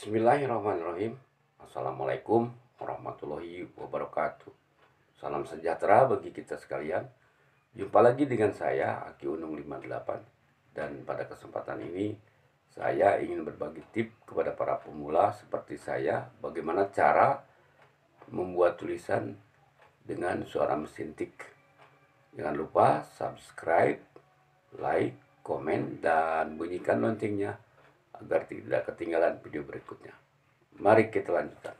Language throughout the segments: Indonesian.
Bismillahirrahmanirrahim. Assalamualaikum warahmatullahi wabarakatuh. Salam sejahtera bagi kita sekalian. Jumpa lagi dengan saya Aki Unung 58. Dan pada kesempatan ini saya ingin berbagi tips kepada para pemula seperti saya, bagaimana cara membuat tulisan dengan suara mesin tik. Jangan lupa subscribe, like, komen, dan bunyikan loncengnya agar tidak ketinggalan video berikutnya. Mari kita lanjutkan.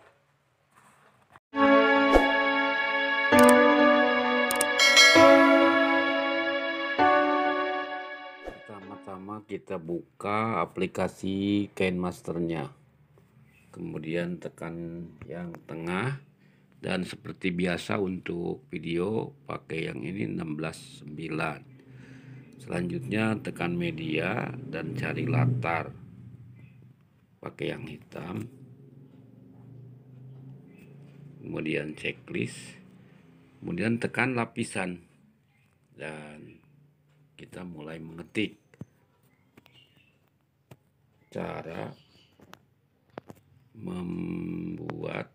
Pertama-tama kita buka aplikasi KineMaster-nya. Kemudian tekan yang tengah, dan seperti biasa untuk video pakai yang ini 16:9. Selanjutnya tekan media dan cari latar pakai yang hitam, kemudian checklist, kemudian tekan lapisan, dan kita mulai mengetik cara membuat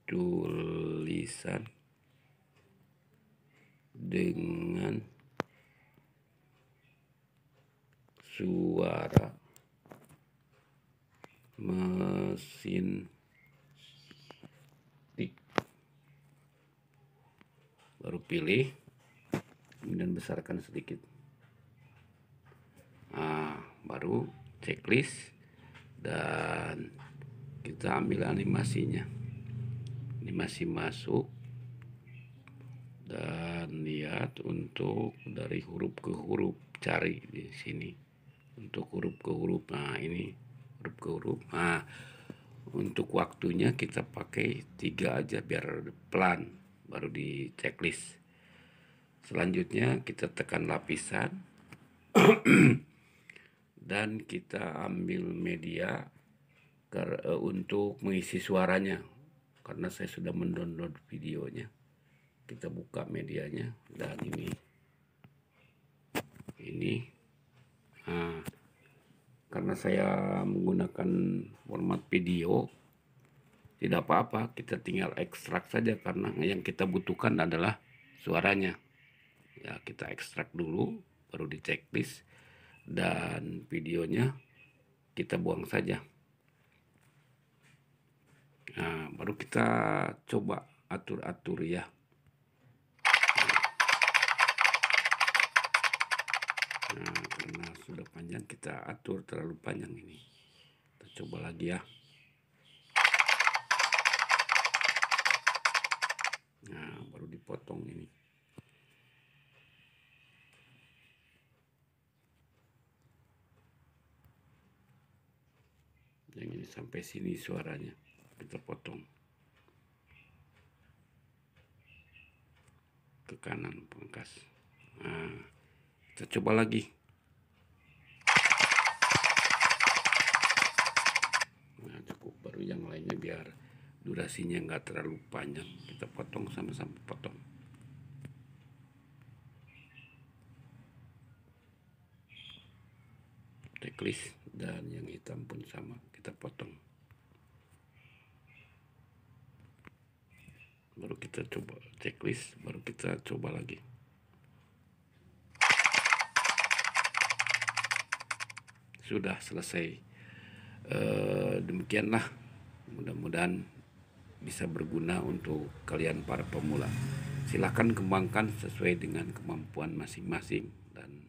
tulisan dengan suara mesin tik. Baru pilih, kemudian besarkan sedikit. Baru checklist, dan kita ambil animasinya. Animasi masuk, dan lihat untuk dari huruf ke huruf, cari di sini untuk huruf ke huruf. Nah, ini huruf ke huruf. Nah, untuk waktunya kita pakai 3 aja biar pelan, baru di checklist. Selanjutnya kita tekan lapisan dan kita ambil media untuk mengisi suaranya, karena saya sudah mendownload videonya. Kita buka medianya, dan ini karena saya menggunakan format video, tidak apa-apa, kita tinggal ekstrak saja, karena yang kita butuhkan adalah suaranya. Ya, kita ekstrak dulu, baru di checklist, dan videonya kita buang saja. Nah, baru kita coba atur-atur ya. Nah, karena sudah panjang, kita atur terlalu panjang ini. Kita coba lagi ya. Nah, baru dipotong ini. Yang ini sampai sini suaranya, kita potong ke kanan pangkas. Nah, kita coba lagi. Nah, cukup. Baru yang lainnya biar durasinya nggak terlalu panjang, kita potong sama-sama, potong. Checklist, dan yang hitam pun sama, kita potong. Baru kita coba checklist, baru kita coba lagi. Sudah selesai. Demikianlah, mudah-mudahan bisa berguna untuk kalian para pemula. Silahkan kembangkan sesuai dengan kemampuan masing-masing, dan